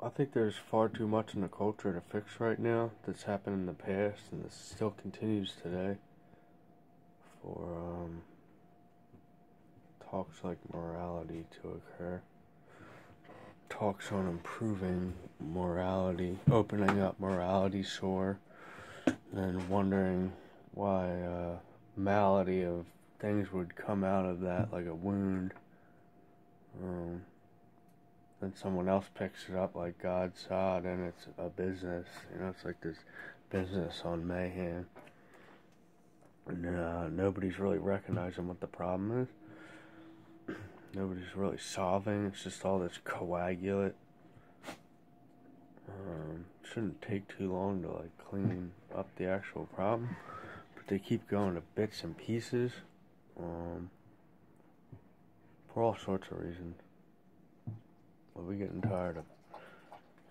I think there's far too much in the culture to fix right now that's happened in the past and that still continues today for talks like morality to occur. Talks on improving morality, opening up morality sore, and wondering why malady of things would come out of that, like a wound. Then someone else picks it up like God's sod, and it's a business. You know, it's like this business on mayhem. And nobody's really recognizing what the problem is. Nobody's really solving. It's just all this coagulate. Shouldn't take too long to like clean up the actual problem, but they keep going to bits and pieces for all sorts of reasons. Well, we're getting tired of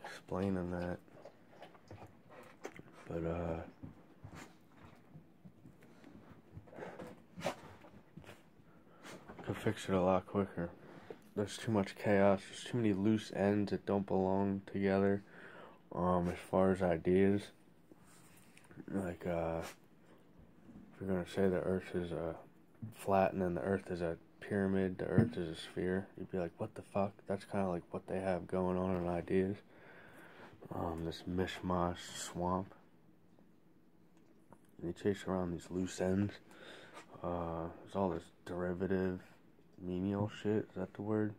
explaining that, but could fix it a lot quicker. There's too much chaos. There's too many loose ends that don't belong together. As far as ideas, like if you're gonna say the Earth is flat and then the Earth is a pyramid, the Earth is a sphere, you'd be like, what the fuck? That's kind of like what they have going on in ideas. This mishmash swamp. And they chase around these loose ends. There's all this derivative, menial shit. Is that the word?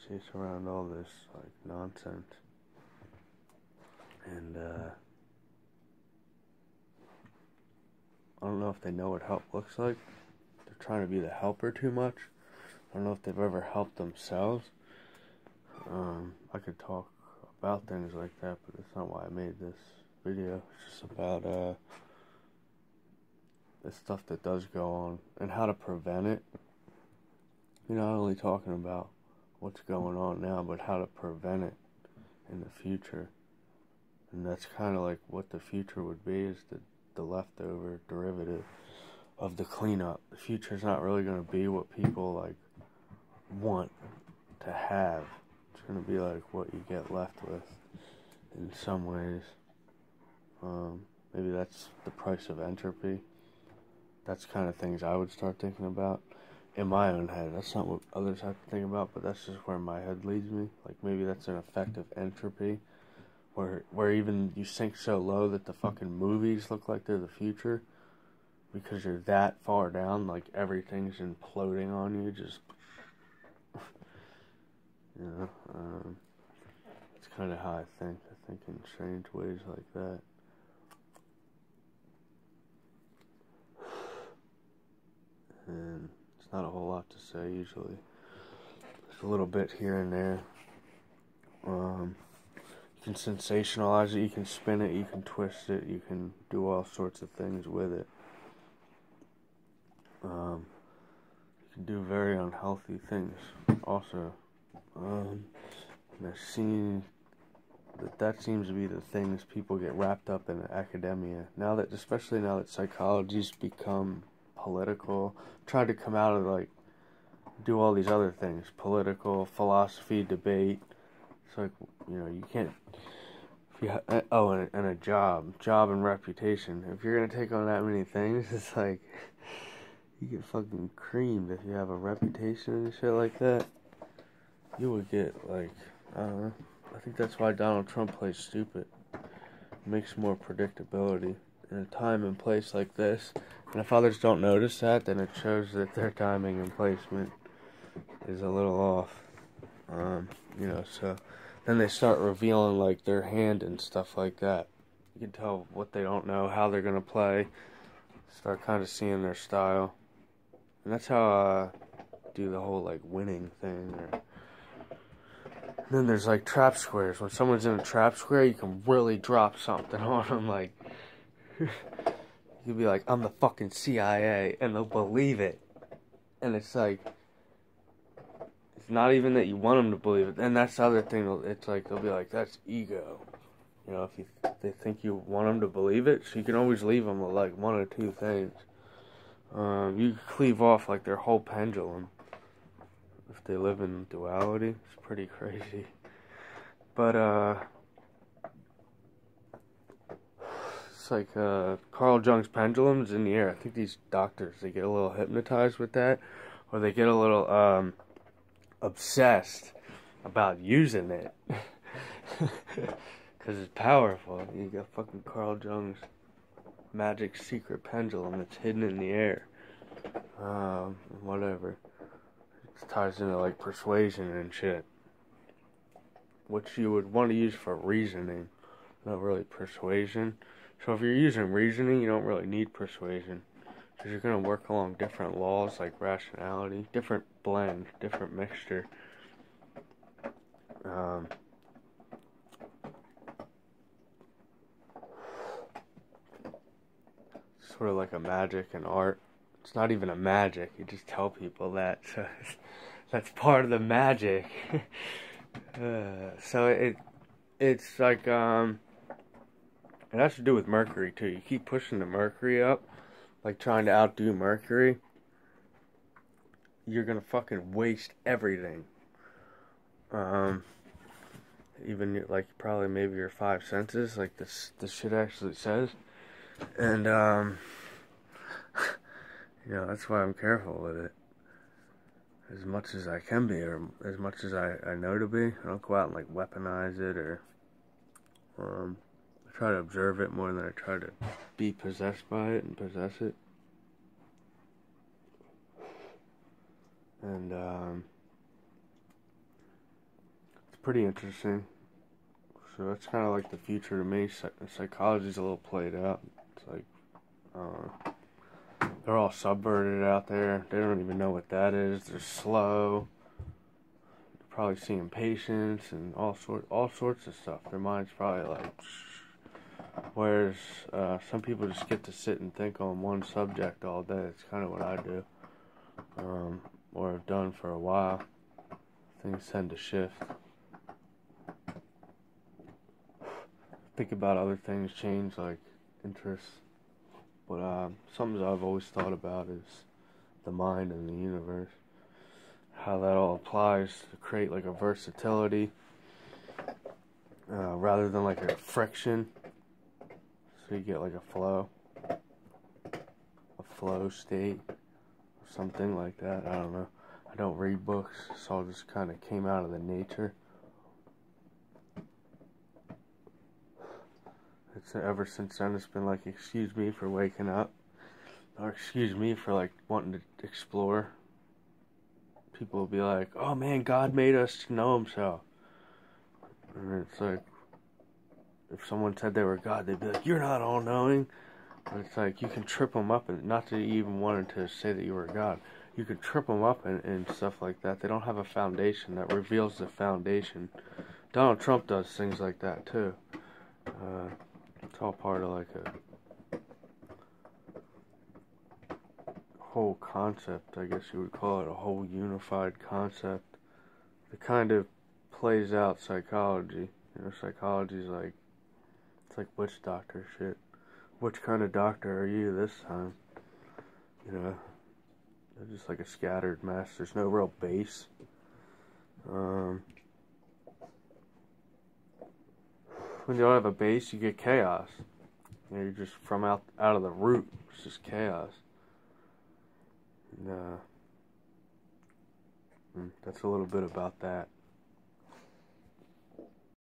Chase around all this like nonsense. And I don't know if they know what help looks like. They're trying to be the helper too much. I don't know if they've ever helped themselves. I could talk about things like that, but that's not why I made this video. It's just about the stuff that does go on and how to prevent it. You're not only talking about what's going on now, but how to prevent it in the future. And that's kind of like what the future would be, is the leftover derivative of the cleanup. The future's not really going to be what people like want to have. It's going to be like what you get left with in some ways. Maybe that's the price of entropy. That's kind of things I would start thinking about in my own head. That's not what others have to think about, but that's just where my head leads me. Like maybe that's an effect of entropy, where even you sink so low that the fucking movies look like they're the future, because you're that far down, like everything's imploding on you, just, you know, it's kind of how I think in strange ways like that. And it's not a whole lot to say usually. There's a little bit here and there. You can sensationalize it, you can spin it, you can twist it, you can do all sorts of things with it. You can do very unhealthy things also. And I've seen that seems to be the things people get wrapped up in academia. Especially now that psychology's become political, tried to come out of like do all these other things, political, philosophy, debate. It's like, you know, you can't. And a job and reputation. If you're gonna take on that many things, it's like you get fucking creamed if you have a reputation and shit like that. You would get like, I don't know. I think that's why Donald Trump plays stupid. It makes more predictability in a time and place like this. And if others don't notice that, then it shows that their timing and placement is a little off. You know, so then they start revealing like their hand and stuff like that. You can tell what they don't know, how they're gonna play. Start kind of seeing their style, and that's how I do the whole like winning thing. Then there's like trap squares. When someone's in a trap square, you can really drop something on them. Like you'll be like, "I'm the fucking CIA," and they'll believe it. And it's like, it's not even that you want them to believe it. And that's the other thing. It's like they'll be like, "That's ego." You know, if they think you want them to believe it, so you can always leave them with like one or two things. You can cleave off like their whole pendulum. if they live in duality. It's pretty crazy. But, it's like, Carl Jung's pendulum's in the air. I think these doctors, they get a little hypnotized with that, or they get a little, obsessed about using it. Because it's powerful. You got fucking Carl Jung's magic secret pendulum that's hidden in the air. Whatever. It ties into like persuasion and shit. Which you would want to use for reasoning, not really persuasion. So if you're using reasoning, you don't really need persuasion. Because you're going to work along different laws like rationality, different blend, different mixture. Sort of like a magic and art. It's not even a magic, you just tell people that. So that's part of the magic. So it's like, it has to do with Mercury too. You keep pushing the Mercury up, like trying to outdo Mercury, you're gonna fucking waste everything. Even like probably maybe your 5 senses, like this shit actually says. And you know, that's why I'm careful with it. As much as I can be, or as much as I know to be. I don't go out and like weaponize it, or I try to observe it more than I try to be possessed by it and possess it. And it's pretty interesting. So that's kind of like the future to me. Psychology's a little played out. It's like they're all subverted out there. They don't even know what that is. They're slow. They're probably seeing patients and all sorts of stuff. Their mind's probably like. Whereas some people just get to sit and think on one subject all day. It's kind of what I do, or have done for a while. Things tend to shift. Think about other things change, like interests. But something I've always thought about is the mind and the universe. How that all applies to create like a versatility, rather than like a friction. So you get like a flow state, or something like that. I don't know. I don't read books, so it just kind of came out of the nature. It's ever since then, it's been like, excuse me for waking up, or excuse me for like wanting to explore. People will be like, oh man, God made us to know himself. And it's like, if someone said they were God, they'd be like, you're not all-knowing. But it's like, you can trip them up, and not that you even wanted to say that you were God. You can trip them up and stuff like that. They don't have a foundation that reveals the foundation. Donald Trump does things like that too. It's all part of like a whole concept, I guess you would call it, a whole unified concept. It kind of plays out psychology. You know, psychology's like, it's like witch doctor shit. Which kind of doctor are you this time? You know, they're just like a scattered mess. There's no real base. When you don't have a base, you get chaos. You know, you're just from out of the root. It's just chaos. And, that's a little bit about that.